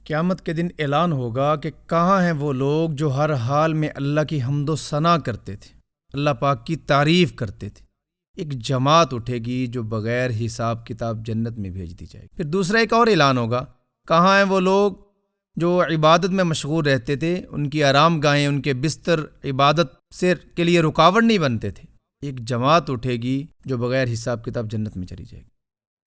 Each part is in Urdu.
قیامت کے دن اعلان ہوگا کہ کہاں ہیں وہ لوگ جو ہر حال میں اللہ کی حمد و ثنا کرتے تھے، اللہ پاک کی تعریف کرتے تھے۔ ایک جماعت اٹھے گی جو بغیر حساب کتاب جنت میں بھیج دی جائے گی۔ پھر دوسرا ایک اور اعلان ہوگا، کہاں ہیں وہ لوگ جو عبادت میں مشغول رہتے تھے، ان کی آرام گاہیں، ان کے بستر عبادت کے لیے رکاوٹ نہیں بنتے تھے۔ ایک جماعت اٹھے گی جو بغیر حساب کتاب جنت میں چلی جائے گی۔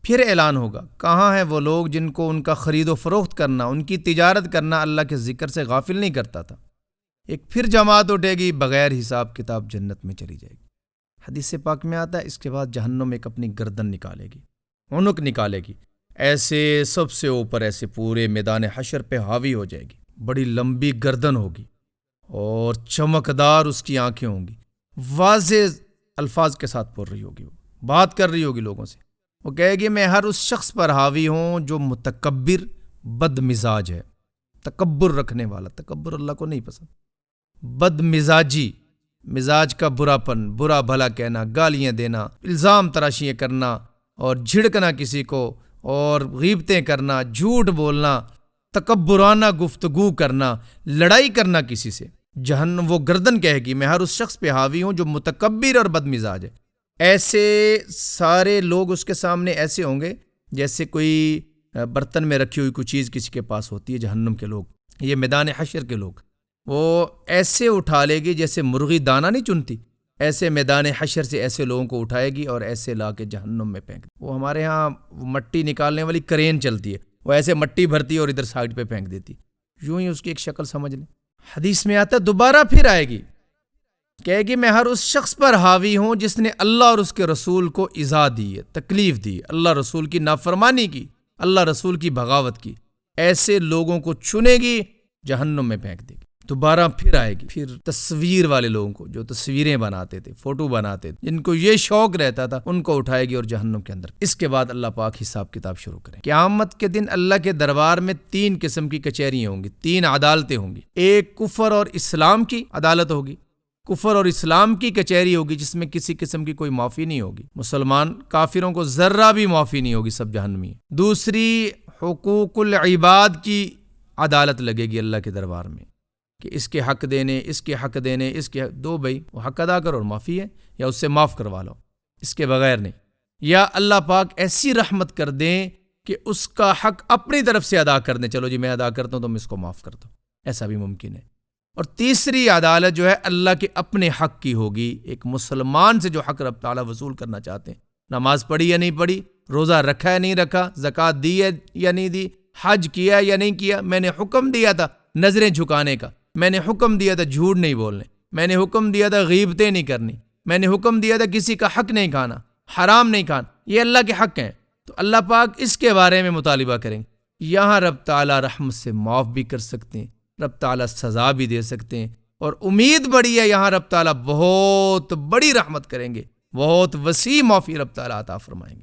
پھر اعلان ہوگا، کہاں ہیں وہ لوگ جن کو ان کا خرید و فروخت کرنا، ان کی تجارت کرنا اللہ کے ذکر سے غافل نہیں کرتا تھا۔ ایک پھر جماعت اٹھے گی، بغیر حساب کتاب جنت میں چلی جائے گی۔ حدیث پاک میں آتا ہے اس کے بعد جہنم ایک اپنی گردن نکالے گی، عنق نکالے گی، ایسے سب سے اوپر ایسے پورے میدان حشر پہ حاوی ہو جائے گی۔ بڑی لمبی گردن ہوگی اور چمکدار اس کی آنکھیں ہوں گی، واضح الفاظ کے ساتھ بول رہی ہوگی، وہ بات کر رہی ہوگی لوگوں سے۔ وہ کہے گی میں ہر اس شخص پر حاوی ہوں جو متکبر بد مزاج ہے، تکبر رکھنے والا۔ تکبر اللہ کو نہیں پسند۔ بد مزاجی، مزاج کا برا پن، برا بھلا کہنا، گالیاں دینا، الزام تراشیاں کرنا اور جھڑکنا کسی کو، اور غیبتیں کرنا، جھوٹ بولنا، تکبرانہ گفتگو کرنا، لڑائی کرنا کسی سے۔ جہنم وہ گردن کہے گی میں ہر اس شخص پہ حاوی ہوں جو متکبر اور بد مزاج ہے۔ ایسے سارے لوگ اس کے سامنے ایسے ہوں گے جیسے کوئی برتن میں رکھی ہوئی کوئی چیز کسی کے پاس ہوتی ہے۔ جہنم کے لوگ، یہ میدان حشر کے لوگ، وہ ایسے اٹھا لے گی جیسے مرغی دانہ نہیں چنتی، ایسے میدان حشر سے ایسے لوگوں کو اٹھائے گی اور ایسے لا کے جہنم میں پھینک۔ وہ ہمارے ہاں مٹی نکالنے والی کرین چلتی ہے، وہ ایسے مٹی بھرتی ہے اور ادھر سائڈ پہ پھینک دیتی، یوں ہی اس کی ایک شکل سمجھ لیں۔ حدیث میں آتا ہے دوبارہ پھر آئے گی، کہے گی میں ہر اس شخص پر حاوی ہوں جس نے اللہ اور اس کے رسول کو ایذا دی ہے، تکلیف دی، اللہ رسول کی نافرمانی کی، اللہ رسول کی بغاوت کی۔ ایسے لوگوں کو چنے گی، جہنم میں پھینک دے گی۔ دوبارہ پھر آئے گی، پھر تصویر والے لوگوں کو جو تصویریں بناتے تھے، فوٹو بناتے تھے، جن کو یہ شوق رہتا تھا، ان کو اٹھائے گی اور جہنم کے اندر۔ اس کے بعد اللہ پاک حساب کتاب شروع کریں۔ قیامت کے دن اللہ کے دربار میں 3 قسم کی کچہریاں ہوں گی، 3 عدالتیں ہوں گی۔ ایک کفر اور اسلام کی عدالت ہوگی، کفر اور اسلام کی کچہری ہوگی جس میں کسی قسم کی کوئی معافی نہیں ہوگی، مسلمان کافروں کو ذرہ بھی معافی نہیں ہوگی، سب جہنمی ہیں۔ دوسری حقوق العباد کی عدالت لگے گی اللہ کے دربار میں کہ اس کے حق دینے، اس کے حق دینے، اس کے دو بھائی وہ حق ادا کرو اور معافی ہے یا اس سے معاف کروا لو، اس کے بغیر نہیں۔ یا اللہ پاک ایسی رحمت کر دیں کہ اس کا حق اپنی طرف سے ادا کر دیں، چلو جی میں ادا کرتا ہوں تم اس کو معاف کر دو، ایسا بھی ممکن ہے۔ اور تیسری عدالت جو ہے اللہ کے اپنے حق کی ہوگی، ایک مسلمان سے جو حق رب تعالیٰ وصول کرنا چاہتے ہیں، نماز پڑھی یا نہیں پڑھی، روزہ رکھا یا نہیں رکھا، زکوٰۃ دی ہے یا نہیں دی، حج کیا یا نہیں کیا، میں نے حکم دیا تھا نظریں جھکانے کا، میں نے حکم دیا تھا جھوٹ نہیں بولنے، میں نے حکم دیا تھا غیبتیں نہیں کرنی، میں نے حکم دیا تھا کسی کا حق نہیں کھانا، حرام نہیں کھانا، یہ اللہ کے حق ہیں۔ تو اللہ پاک اس کے بارے میں مطالبہ کریں گے۔ یہاں رب تعالیٰ رحمت سے معاف بھی کر سکتے ہیں، رب تعالیٰ سزا بھی دے سکتے ہیں، اور امید بڑی ہے یہاں رب تعالیٰ بہت بڑی رحمت کریں گے، بہت وسیع معافی رب تعالیٰ عطا فرمائیں گے۔